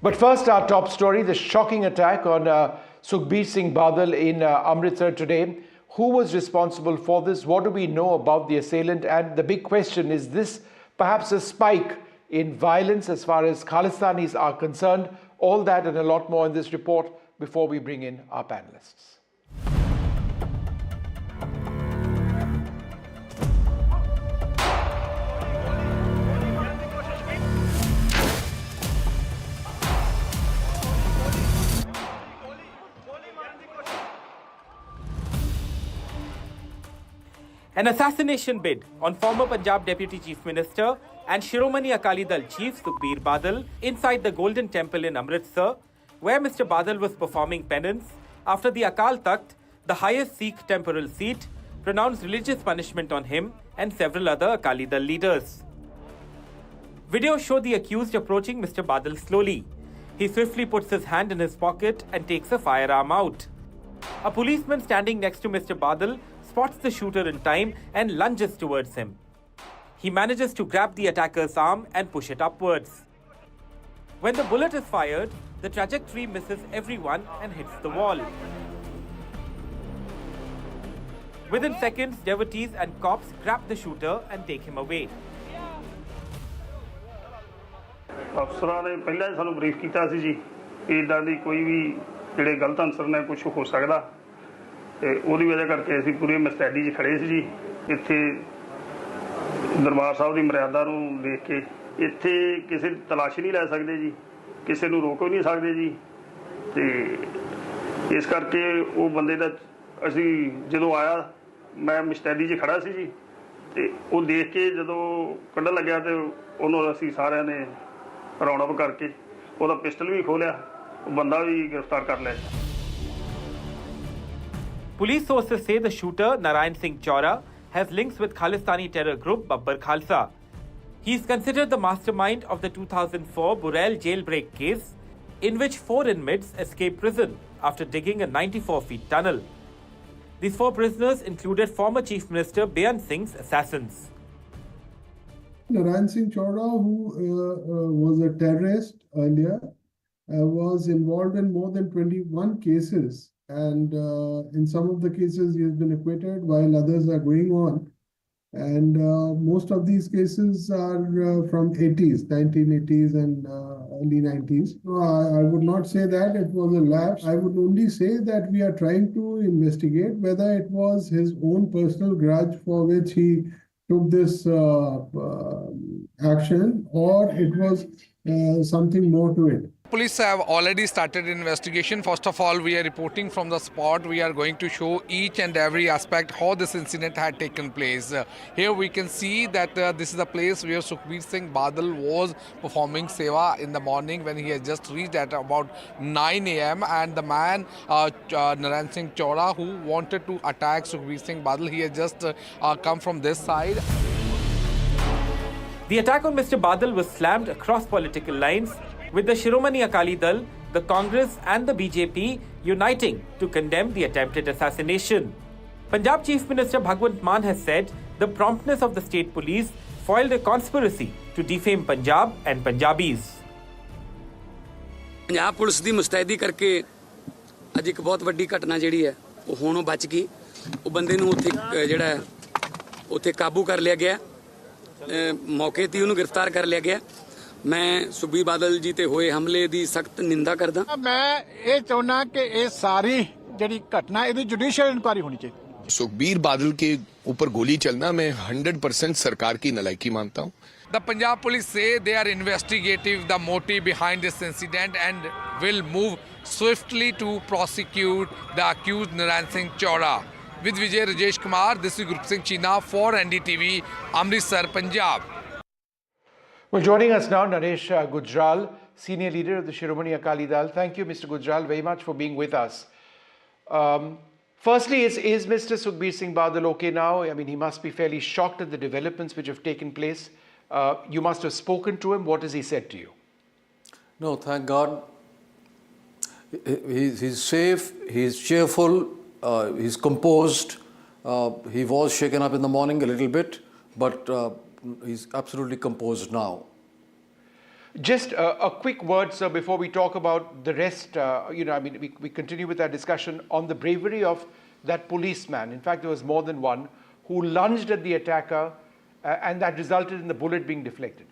But first, our top story, the shocking attack on Sukhbir Singh Badal in Amritsar today. Who was responsible for this? What do we know about the assailant? And the big question, is this perhaps a spike in violence as far as Khalistanis are concerned? All that and a lot more in this report before we bring in our panelists. An assassination bid on former Punjab Deputy Chief Minister and Shiromani Akali Dal Chief Sukhbir Badal inside the Golden Temple in Amritsar, where Mr Badal was performing penance after the Akal Takht, the highest Sikh temporal seat, pronounced religious punishment on him and several other Akali Dal leaders. Videos show the accused approaching Mr Badal slowly. He swiftly puts his hand in his pocket and takes a firearm out. A policeman standing next to Mr Badal spots the shooter in time and lunges towards him. He manages to grab the attacker's arm and push it upwards. When the bullet is fired, the trajectory misses everyone and hits the wall. Within seconds, devotees and cops grab the shooter and take him away. ਅਫਸਰਾਂ ਨੇ ਪਹਿਲਾਂ ਹੀ ਸਾਨੂੰ brief ਕੀਤਾ ਸੀ ਜੀ ਕਿ ਇਦਾਂ ਦੀ ਕੋਈ ਵੀ ਜਿਹੜੇ ਗਲਤ ਅਨਸਰ ਨੇ ਕੁਝ ਹੋ ਸਕਦਾ ਤੇ ਉਹਦੀ ਵਜ੍ਹਾ ਕਰਕੇ ਅਸੀਂ ਪੂਰੀ ਮਸਟੈਡੀ 'ਚ ਖੜੇ ਸੀ ਜੀ ਇੱਥੇ ਦਰਬਾਰ ਸਾਹਿਬ ਦੀ ਮਰਿਆਦਾ ਨੂੰ ਦੇਖ ਕੇ ਇੱਥੇ ਕਿਸੇ ਦੀ ਤਲਾਸ਼ੀ ਨਹੀਂ ਲੈ ਸਕਦੇ ਜੀ ਕਿਸੇ ਨੂੰ ਰੋਕ ਵੀ ਨਹੀਂ ਸਕਦੇ ਜੀ ਤੇ ਇਸ ਕਰਕੇ ਉਹ ਬੰਦੇ ਦਾ ਅਸੀਂ ਜਦੋਂ ਆਇਆ ਮੈਂ ਮਸਟੈਡੀ 'ਚ ਖੜਾ ਸੀ ਜੀ ਤੇ ਉਹ ਦੇਖ ਕੇ ਜਦੋਂ ਕੱਢਣ ਲੱਗਿਆ ਤੇ ਉਹਨੂੰ ਅਸੀਂ ਸਾਰਿਆਂ ਨੇ ਰਾਉਂਡ ਅਪ ਕਰਕੇ ਉਹਦਾ ਪਿਸਟਲ ਵੀ ਖੋਲਿਆ ਉਹ ਬੰਦਾ ਵੀ ਗ੍ਰਿਫਤਾਰ ਕਰ ਲਿਆ। Police sources say the shooter, Narain Singh Chaura, has links with Khalistani terror group Babbar Khalsa. He is considered the mastermind of the 2004 Burel jailbreak case, in which 4 inmates escaped prison after digging a 94-feet tunnel. These 4 prisoners included former Chief Minister Narain Singh's assassins. Narain Singh Chaura, who was a terrorist earlier, was involved in more than 21 cases. And in some of the cases, he has been acquitted, while others are going on. And most of these cases are from 1980s and early 90s. So I would not say that it was a lapse. I would only say that we are trying to investigate whether it was his own personal grudge for which he took this action, or it was something more to it. Police have already started investigation. First of all, we are reporting from the spot. We are going to show each and every aspect how this incident had taken place. Here we can see that this is the place where Sukhbir Singh Badal was performing seva in the morning when he had just reached at about 9 a.m. And the man, Narain Singh Chaura, who wanted to attack Sukhbir Singh Badal, he had just come from this side. The attack on Mr Badal was slammed across political lines, with the Shiromani Akali Dal, the Congress and the BJP uniting to condemn the attempted assassination. Punjab Chief Minister Bhagwant Mann has said the promptness of the state police foiled a conspiracy to defame Punjab and Punjabis. Punjab police ਦੀ ਮੁਸਤੈਦੀ ਕਰਕੇ ਅੱਜ ਇੱਕ ਬਹੁਤ ਵੱਡੀ ਘਟਨਾ ਜਿਹੜੀ ਹੈ ਉਹ ਹੋਣੋਂ ਬਚ ਗਈ। ਉਹ ਬੰਦੇ ਨੂੰ ਉੱਥੇ ਜਿਹੜਾ ਉੱਥੇ ਕਾਬੂ ਕਰ ਲਿਆ ਗਿਆ, ਮੌਕੇ ਤੇ ਉਹਨੂੰ ਗ੍ਰਿਫਤਾਰ ਕਰ ਲਿਆ ਗਿਆ। ਮੈਂ ਸੁਖਬੀਰ ਬਾਦਲ ਜੀ ਤੇ ਹੋਏ ਹਮਲੇ ਦੀ ਸਖਤ ਨਿੰਦਾ ਕਰਦਾ। ਮੈਂ ਇਹ ਚਾਹੁੰਦਾ ਕਿ ਇਹ ਸਾਰੀ ਜਿਹੜੀ ਘਟਨਾ ਇਹਦੀ ਜੁਡੀਸ਼ੀਅਲ ਇਨਕੁਆਇਰੀ ਹੋਣੀ ਚਾਹੀਦੀ। सुखबीर बादल के ऊपर गोली चलना मैं 100% सरकार की नालायकी मानता हूँ। The Punjab police say they are investigating the motive behind this incident and will move swiftly to prosecute the accused Narain Singh Chaura. With Vijay Rajesh Kumar, this is Group Singh China for NDTV, Amritsar, Punjab. Well, joining us now, Naresh Gujral, senior leader of the Shiromani Akali Dal. Thank you, Mr. Gujral, very much for being with us. Firstly, is Mr. Sukhbir Singh Badal okay now? I mean, he must be fairly shocked at the developments which have taken place. You must have spoken to him. What has he said to you? No, thank God. He's safe, he's cheerful, he's composed. He was shaken up in the morning a little bit, but he's absolutely composed now. Just a quick word, sir, before we talk about the rest. We continue with our discussion on the bravery of that policeman. In fact, there was more than one who lunged at the attacker, and that resulted in the bullet being deflected.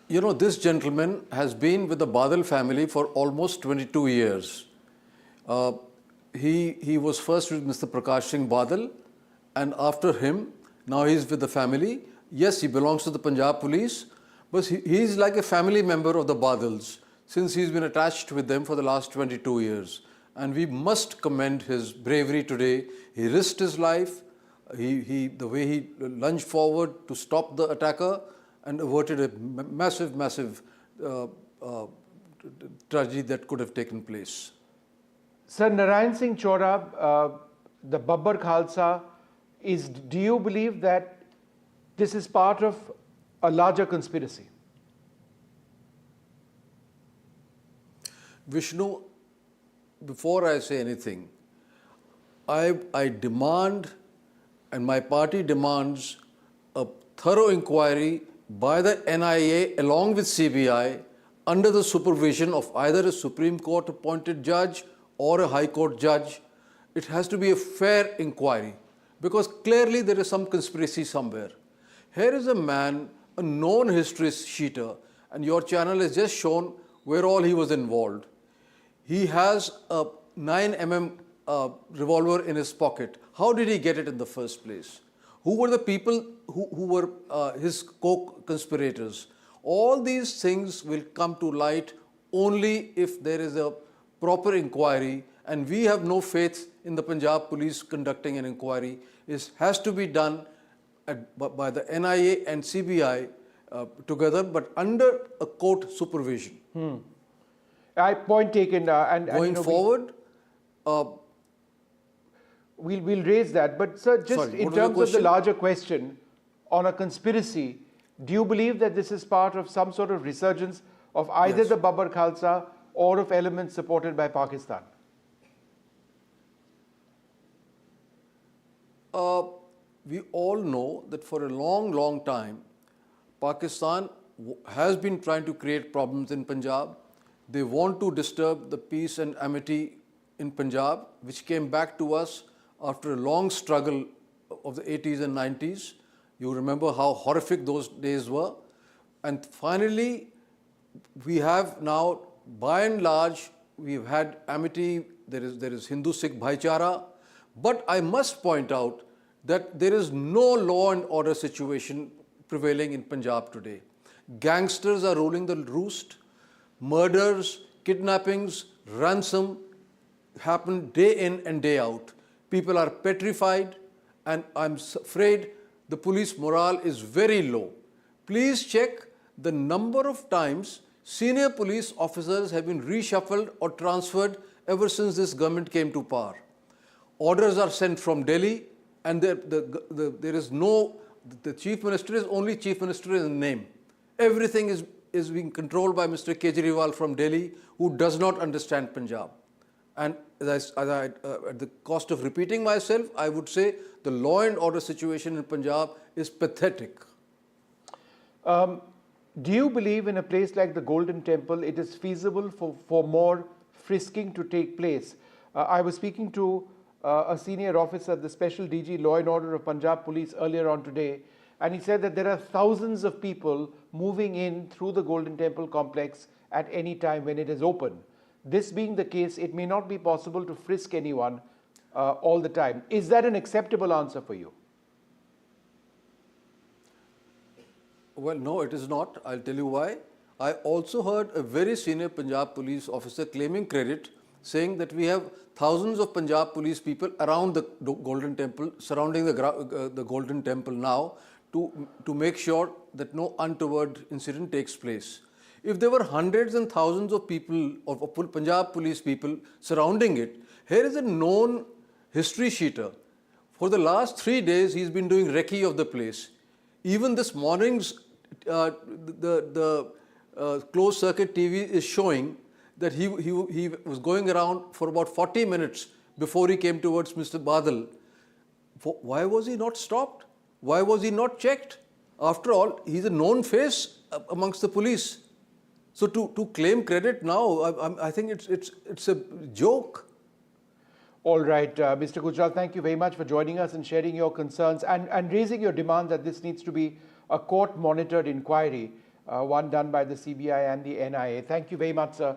You know, this gentleman has been with the Badal family for almost 22 years. He was first with Mr. Prakash Singh Badal, and after him, now he's with the family. Yes, he belongs to the Punjab police, but he's like a family member of the Badals since he's been attached with them for the last 22 years. And we must commend his bravery today. He risked his life, the way he lunged forward to stop the attacker and averted a massive tragedy that could have taken place. Sir, Narain Singh Chaura, the Babbar Khalsa, do you believe that this is part of a larger conspiracy? Vishnu, before I say anything, I demand, and my party demands, a thorough inquiry by the NIA along with CBI under the supervision of either a Supreme Court appointed judge or a High Court judge. It has to be a fair inquiry because clearly there is some conspiracy somewhere. Here is a man, a known history sheeter, and your channel has just shown where all he was involved. He has a 9mm revolver in his pocket. How did he get it in the first place? Who were the people who were his co-conspirators? All these things will come to light only if there is a proper inquiry, and we have no faith in the Punjab police conducting an inquiry. It has to be done by the NIA and CBI together, but under a court supervision. Point taken. Going forward, we'll raise that. But sir, just in terms of the larger question on a conspiracy, do you believe that this is part of some sort of resurgence of either the Babbar Khalsa or of elements supported by Pakistan? We all know that for a long time, Pakistan has been trying to create problems in Punjab. They want to disturb the peace and amity in Punjab, which came back to us after a long struggle of the 80s and 90s. You remember how horrific those days were. And finally, we have now, by and large, we've had amity, there is Hindu-Sikh bhaichara. But I must point out that there is no law and order situation prevailing in Punjab today. Gangsters are ruling the roost. Murders, kidnappings, ransom happen day in and day out. People are petrified, and I'm afraid the police morale is very low. Please check the number of times senior police officers have been reshuffled or transferred ever since this government came to power. Orders are sent from Delhi, and there is no, the chief minister is only chief minister in name. Everything is being controlled by Mr. Kejriwal from Delhi, who does not understand Punjab. And at the cost of repeating myself, I would say the law and order situation in Punjab is pathetic. Do you believe in a place like the Golden Temple, it is feasible for more frisking to take place? I was speaking to a senior officer, the Special DG Law and Order of Punjab Police earlier on today, and he said that there are thousands of people moving in through the Golden Temple complex at any time when it is open. This being the case, it may not be possible to frisk anyone all the time. Is that an acceptable answer for you? Well, no, it is not. I'll tell you why. I also heard a very senior Punjab police officer claiming credit, saying that we have thousands of Punjab police people around the Golden Temple, surrounding the Golden Temple now, to make sure that no untoward incident takes place. If there were hundreds and thousands of people, of Punjab police people surrounding it, here is a known history sheeter. For the last 3 days, he's been doing recce of the place. Even this morning's closed circuit TV is showing that he was going around for about 40 minutes before he came towards Mr. Badal. Why was he not stopped? Why was he not checked? After all, he's a known face amongst the police. So to claim credit now, I think it's a joke. All right, Mr. Gujral, thank you very much for joining us and sharing your concerns and raising your demand that this needs to be a court-monitored inquiry, one done by the CBI and the NIA. Thank you very much, sir,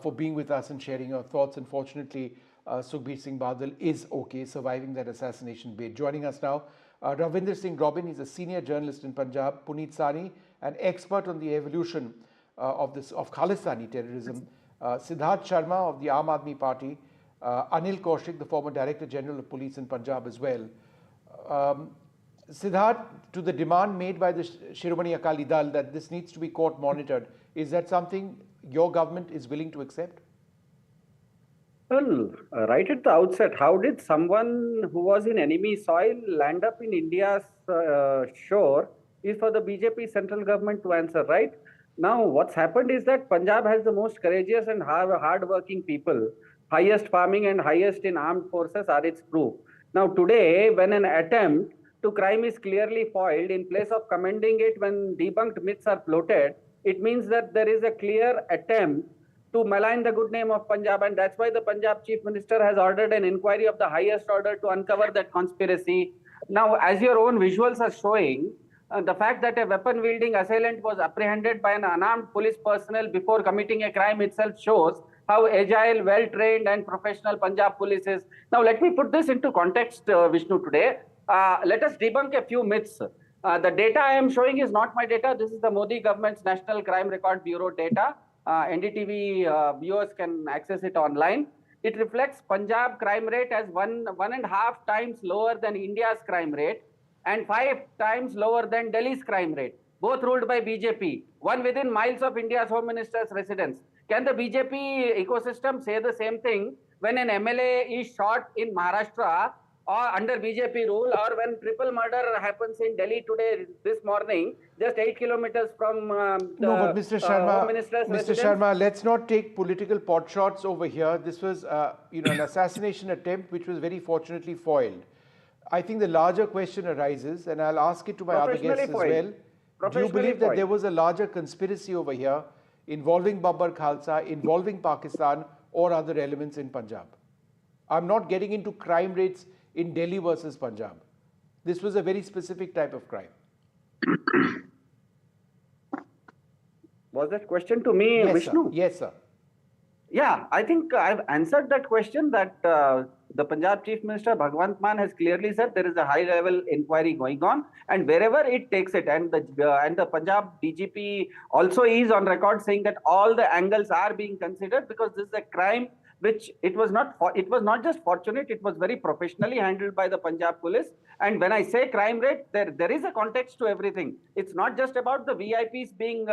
for being with us and sharing your thoughts. Unfortunately, Sukhbir Singh Badal is okay, surviving that assassination bid. Joining us now, Ravinder Singh Robin, he's a senior journalist in Punjab, Puneet Sani, an expert on the evolution of Khalistani terrorism, Siddharth Sharma of the Aam Aadmi Party, Anil Kaushik, the former Director General of Police in Punjab as well. Siddharth, to the demand made by the Shiromani Akali Dal that this needs to be court monitored, is that something your government is willing to accept? Well, right at the outset, how did someone who was in enemy soil land up in India's shore is for the BJP central government to answer, right? Now, what's happened is that Punjab has the most courageous and hard-working people. Highest farming and highest in armed forces are its proof. Now, today, when an attempt to crime is clearly foiled, in place of commending it when debunked myths are floated, it means that there is a clear attempt to malign the good name of Punjab, and that's why the Punjab Chief Minister has ordered an inquiry of the highest order to uncover that conspiracy. Now, as your own visuals are showing, the fact that a weapon-wielding assailant was apprehended by an unarmed police personnel before committing a crime itself shows how agile, well-trained and professional Punjab police is. Now, let me put this into context, Vishnu, today. Let us debunk a few myths. The data I am showing is not my data. This is the Modi government's National Crime Record Bureau data. NDTV viewers can access it online. It reflects Punjab crime rate as 1.5 times lower than India's crime rate and 5 times lower than Delhi's crime rate, both ruled by BJP, one within miles of India's Home Minister's residence. Can the BJP ecosystem say the same thing when an MLA is shot in Maharashtra or under BJP rule, or when triple murder happens in Delhi today, this morning, just 8 kilometers from the No, but Mr. Sharma, Home Minister's Mr. residence? Sharma, let's not take political pot shots over here. This was, an assassination attempt which was very fortunately foiled. I think the larger question arises, and I'll ask it to my other guests as well. Do you believe that there was a larger conspiracy over here involving Babbar Khalsa, involving Pakistan or other elements in Punjab? I'm not getting into crime rates in Delhi versus Punjab. This was a very specific type of crime. Was that question to me, Yes, Vishnu? sir. Yes, sir. Yeah, I think I've answered that question, that the Punjab Chief Minister Bhagwant Mann has clearly said there is a high-level inquiry going on, and wherever it takes it, and the Punjab DGP also is on record saying that all the angles are being considered, because this is a crime which it was not just fortunate, it was very professionally handled by the Punjab police. And when I say crime rate, there is a context to everything. It's not just about the VIPs being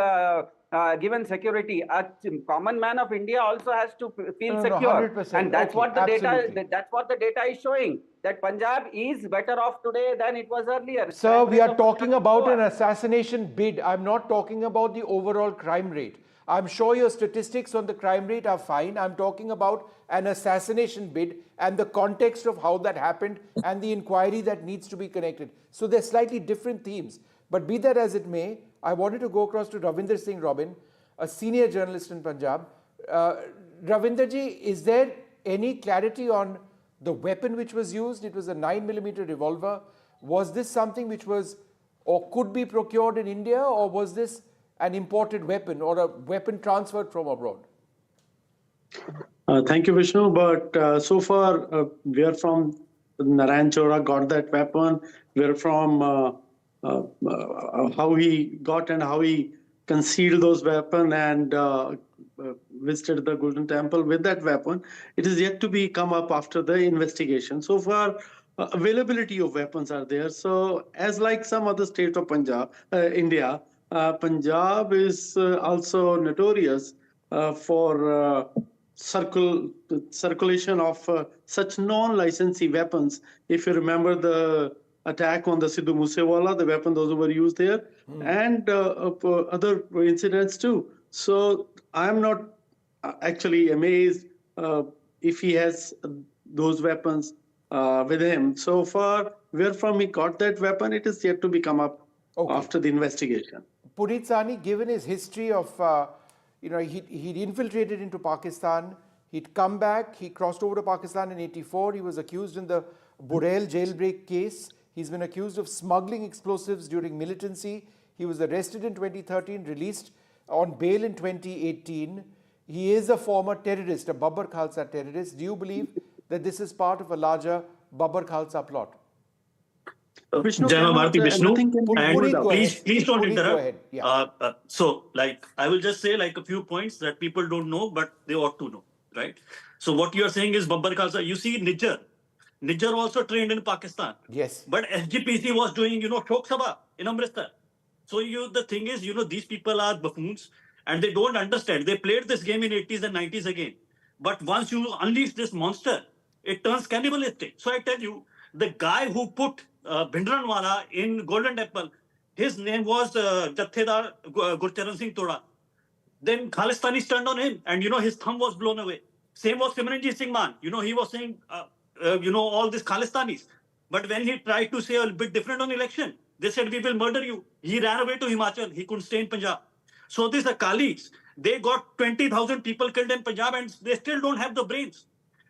given security. A common man of India also has to feel secure. 100%. And that's what the absolutely. data. That's what the data is showing. That Punjab is better off today than it was earlier. Sir, Crime we rate are of talking Punjab about is an lower. assassination bid. I'm not talking about the overall crime rate. I'm sure your statistics on the crime rate are fine. I'm talking about an assassination bid and the context of how that happened and the inquiry that needs to be connected. So they're slightly different themes. But be that as it may, I wanted to go across to Ravinder Singh Robin, a senior journalist in Punjab. Ravinderji, is there any clarity on the weapon which was used? It was a 9mm revolver. Was this something which was or could be procured in India, or was this an imported weapon or a weapon transferred from abroad? Thank you, Vishnu. But so far, we are from Narain Chaura got that weapon. We're from how he got and how he concealed those weapons and visited the Golden Temple with that weapon. It is yet to be come up after the investigation. So far, availability of weapons are there. So as like some other states of Punjab, India, Punjab is also notorious for circulation of such non-licensee weapons. If you remember the attack on the Sidhu Moosewala, the weapon those were used there, and other incidents too. So I'm not actually amazed if he has those weapons with him. So far, where from he got that weapon, it is yet to be come up. after the investigation. Puneet Sahni, given his history of, he'd infiltrated into Pakistan, he'd come back, he crossed over to Pakistan in '84, he was accused in the Burel jailbreak case, he's been accused of smuggling explosives during militancy, he was arrested in 2013, released on bail in 2018. He is a former terrorist, a Babbar Khalsa terrorist. Do you believe that this is part of a larger Babbar Khalsa plot? Vishnu, Jai Bharati Vishnu, and please don't interrupt. Ahead. Yeah. So, I will just say a few points that people don't know, but they ought to know, right? So, what you are saying is Babbar Khalsa. You see, Nijar also trained in Pakistan. Yes. But SGPC was doing, Shok Sabha in Amritsar. So, the thing is, these people are buffoons and they don't understand. They played this game in 80s and 90s again. But once you unleash this monster, it turns cannibalistic. So, I tell you, the guy who put Bhindranwala in Golden Temple, his name was Jathedar Gurcharan Singh Chaura. Then Khalistani turned on him and, his thumb was blown away. Same was Simranjit Singh Man. He was saying, all these Khalistanis. But when he tried to say a bit different on election, they said, we will murder you. He ran away to Himachal. He couldn't stay in Punjab. So these Akalis, they got 20,000 people killed in Punjab and they still don't have the brains.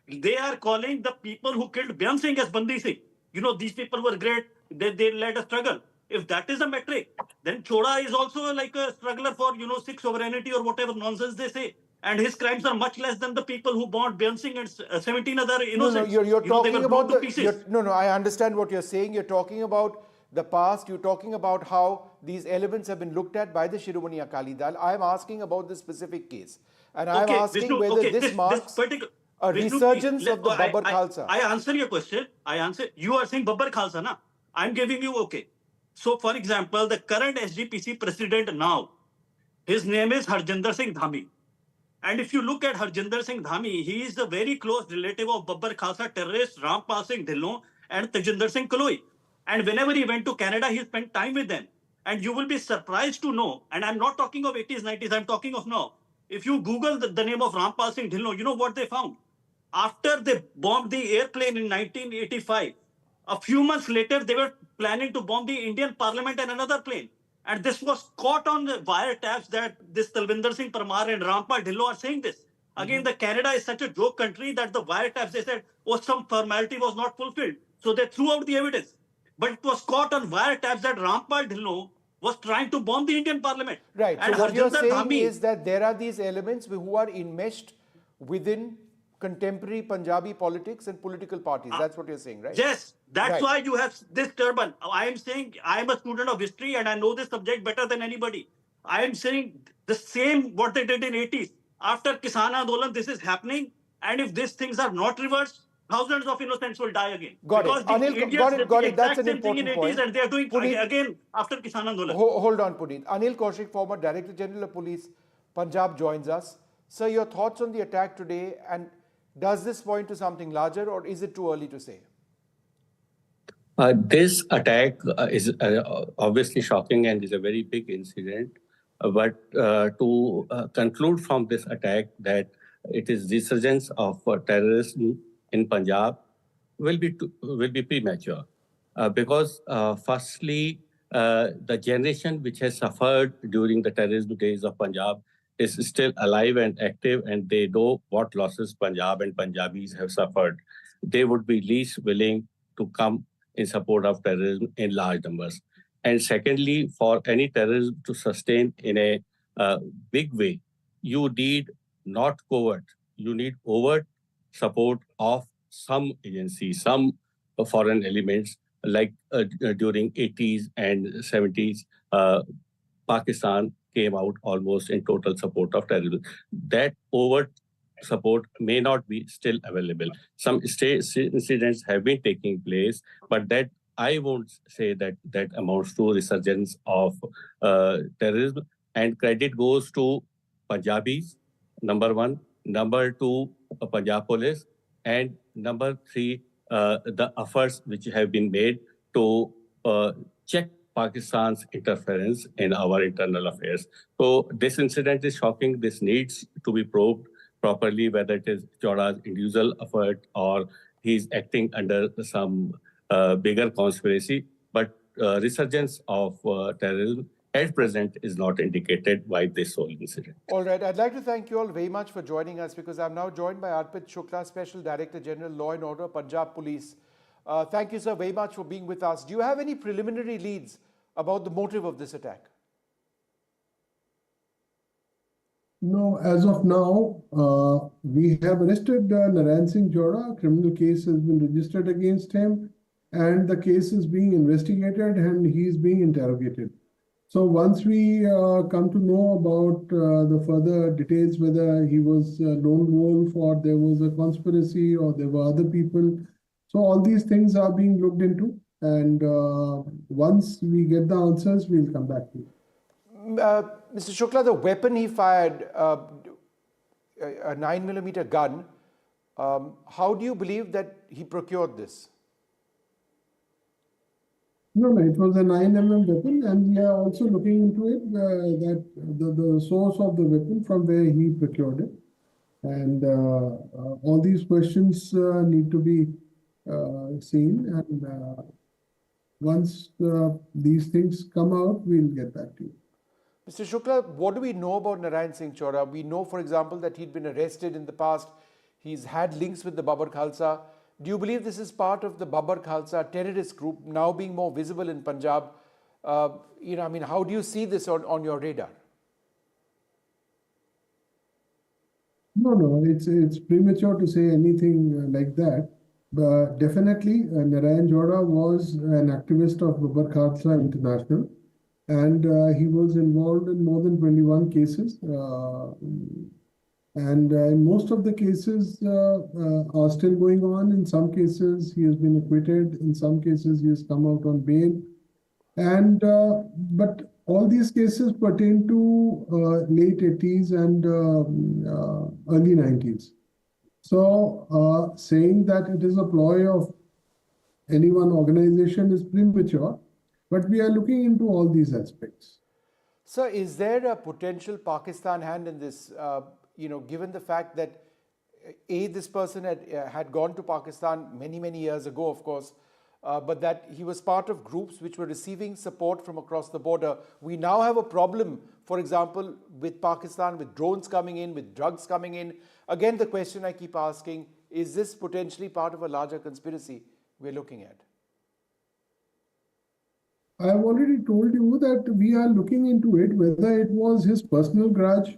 They are calling the people who killed Byan Singh as Bandi Singh. These people were great. They led a struggle. If that is the metric, then Chaura is also like a struggler for, Sikh sovereignty or whatever nonsense they say. And his crimes are much less than the people who bombed Byan Singh and 17 other innocents. No, you're talking about the I understand what you're saying. You're talking about the past. You're talking about how these elements have been looked at by the Shiromani Akali Dal. I'm asking about this specific case. And I'm asking Vishnu, whether this marks a resurgence of the Babbar Khalsa. I answer your question. You are saying Babbar Khalsa, na? I'm giving you okay. So, for example, the current SGPC president now, his name is Harjinder Singh Dhami. And if you look at Harjinder Singh Dhami, he is a very close relative of Babbar Khalsa terrorists Rampal Singh Dhillon and Tajinder Singh Kaloi. And whenever he went to Canada, he spent time with them. And you will be surprised to know, and I'm not talking of 80s, 90s, I'm talking of now. If you Google the name of Rampal Singh Dhillon, you know what they found? After they bombed the airplane in 1985, a few months later, they were planning to bomb the Indian Parliament and another plane. And this was caught on the wiretaps that this Talvinder Singh Parmar and Rampal Dhillon are saying this. Again, the Canada is such a joke country that the wiretaps, they said, some formality was not fulfilled. So they threw out the evidence. But it was caught on wiretaps that Rampal Dhillon was trying to bomb the Indian Parliament. Right. And so what you're saying Dhami is that there are these elements who are enmeshed within contemporary Punjabi politics and political parties. That's what you're saying, right? Yes. That's why you have this turban. I am saying I am a student of history and I know this subject better than anybody. I am saying the same what they did in 80s. After Kisan Andolan, this is happening. And if these things are not reversed, thousands of innocents will die again. Got because it. Anil, got it. That's an important point. And they are doing again after Kisan Andolan. Hold on, Puneet. Anil Kaushik, former Director General of Police, Punjab, joins us. Sir, your thoughts on the attack today, and does this point to something larger, or is it too early to say? This attack is obviously shocking and is a very big incident. But to conclude from this attack that it is resurgence of terrorism in Punjab will be premature because firstly, the generation which has suffered during the terrorism days of Punjab is still alive and active, and they know what losses Punjab and Punjabis have suffered. They would be least willing to come in support of terrorism in large numbers. And secondly, for any terrorism to sustain in a big way, you need not covert, you need overt support of some agencies, some foreign elements, like during 80s and 70s, Pakistan came out almost in total support of terrorism. That overt support may not be still available. Some incidents have been taking place, but that I won't say that amounts to resurgence of terrorism. And credit goes to Punjabis, number one. Number two, Punjab Police. And number three, the efforts which have been made to check Pakistan's interference in our internal affairs. So this incident is shocking. This needs to be probed properly, whether it is Chaura's individual effort or he's acting under some bigger conspiracy. But resurgence of terrorism at present is not indicated by this whole incident. All right. I'd like to thank you all very much for joining us, because I'm now joined by Arpit Shukla, Special Director General, Law and Order, Punjab Police. Thank you, sir, very much for being with us. Do you have any preliminary leads about the motive of this attack? No, as of now, we have arrested Narain Singh Chaura. A criminal case has been registered against him, and the case is being investigated and he is being interrogated. So once we come to know about the further details, whether he was a lone wolf or there was a conspiracy or there were other people, so all these things are being looked into, and once we get the answers, we'll come back to you. Mr. Shukla, the weapon he fired, a 9mm gun, how do you believe that he procured this? No, it was a 9mm weapon, and we are also looking into it, that the source of the weapon, from where he procured it. And all these questions need to be seen, and once these things come out, we'll get back to you. Mr. Shukla, what do we know about Narain Singh Chaura? We know, for example, that he'd been arrested in the past. He's had links with the Babar Khalsa. Do you believe this is part of the Babar Khalsa terrorist group now being more visible in Punjab? How do you see this on your radar? No, it's premature to say anything like that. But definitely, Narain Chaura was an activist of Babar Khalsa International, and he was involved in more than 21 cases. And in most of the cases are still going on. In some cases, he has been acquitted. In some cases, he has come out on bail. And but all these cases pertain to late 80s and early 90s. So saying that it is a ploy of any one organization is premature, but we are looking into all these aspects. Sir, is there a potential Pakistan hand in this? Given the fact that this person had gone to Pakistan many years ago, of course, but that he was part of groups which were receiving support from across the border. We now have a problem, for example, with Pakistan, with drones coming in, with drugs coming in. Again, the question I keep asking, is this potentially part of a larger conspiracy we're looking at? I have already told you that we are looking into it, whether it was his personal grudge,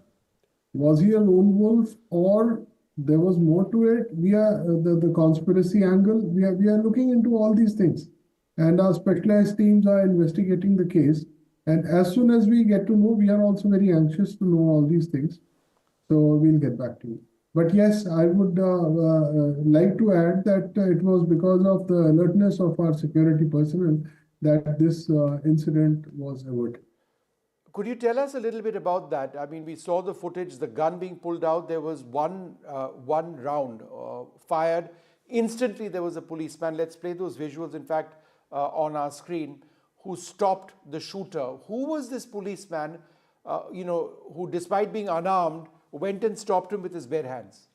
was he a lone wolf, or there was more to it. We are the conspiracy angle. We are looking into all these things, and our specialized teams are investigating the case. And as soon as we get to know, we are also very anxious to know all these things. So we'll get back to you. But yes, I would like to add that it was because of the alertness of our security personnel that this incident was averted. Could you tell us a little bit about that? I mean, we saw the footage, the gun being pulled out. There was one round fired. Instantly, there was a policeman. Let's play those visuals, in fact, on our screen, who stopped the shooter. Who was this policeman, who, despite being unarmed, went and stopped him with his bare hands?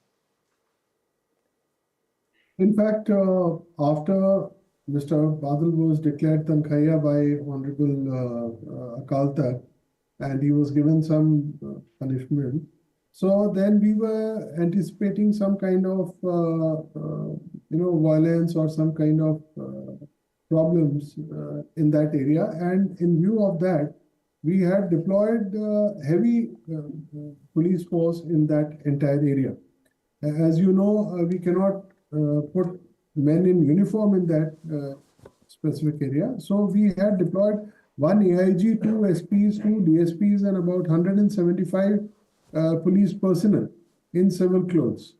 In fact, after Mr. Badal was declared Tankhaiya by Honorable Akal Takht, and he was given some punishment. So then we were anticipating some kind of, violence or some kind of problems in that area. And in view of that, we had deployed heavy police force in that entire area. As you know, we cannot put men in uniform in that specific area. So we had deployed 1 AIG, 2 SPs, 2 DSPs, and about 175 police personnel in civil clothes.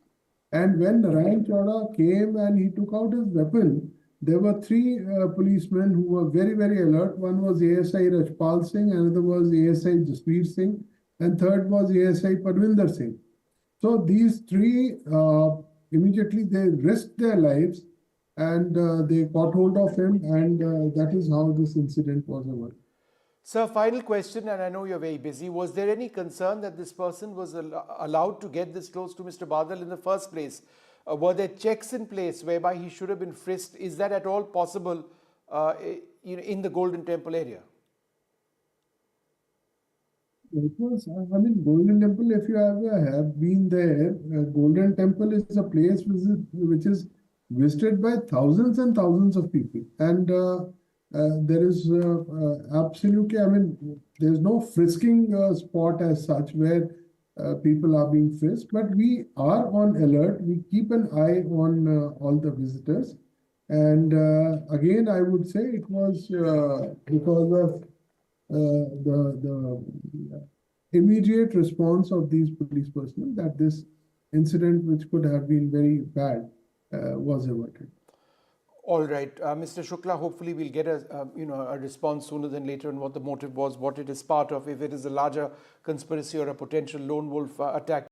And when Narain Chaura came and he took out his weapon, there were 3 policemen who were very alert. One was ASI Rajpal Singh, another was ASI Jasveer Singh, and third was ASI Parvinder Singh. So these 3, immediately they risked their lives, and they caught hold of him, and that is how this incident was averted. Sir, final question, and I know you're very busy. Was there any concern that this person was allowed to get this close to Mr. Badal in the first place? Were there checks in place whereby he should have been frisked? Is that at all possible in the Golden Temple area? It was, I mean, Golden Temple, if you have been there, Golden Temple is a place which is visited by thousands and thousands of people. And there is absolutely, I mean, there's no frisking spot as such where people are being frisked, but we are on alert. We keep an eye on all the visitors. And again, I would say it was because of the immediate response of these police personnel that this incident, which could have been very bad, was averted. All right, Mr. Shukla, hopefully we'll get a response sooner than later on what the motive was, what it is part of, if it is a larger conspiracy or a potential lone wolf attack.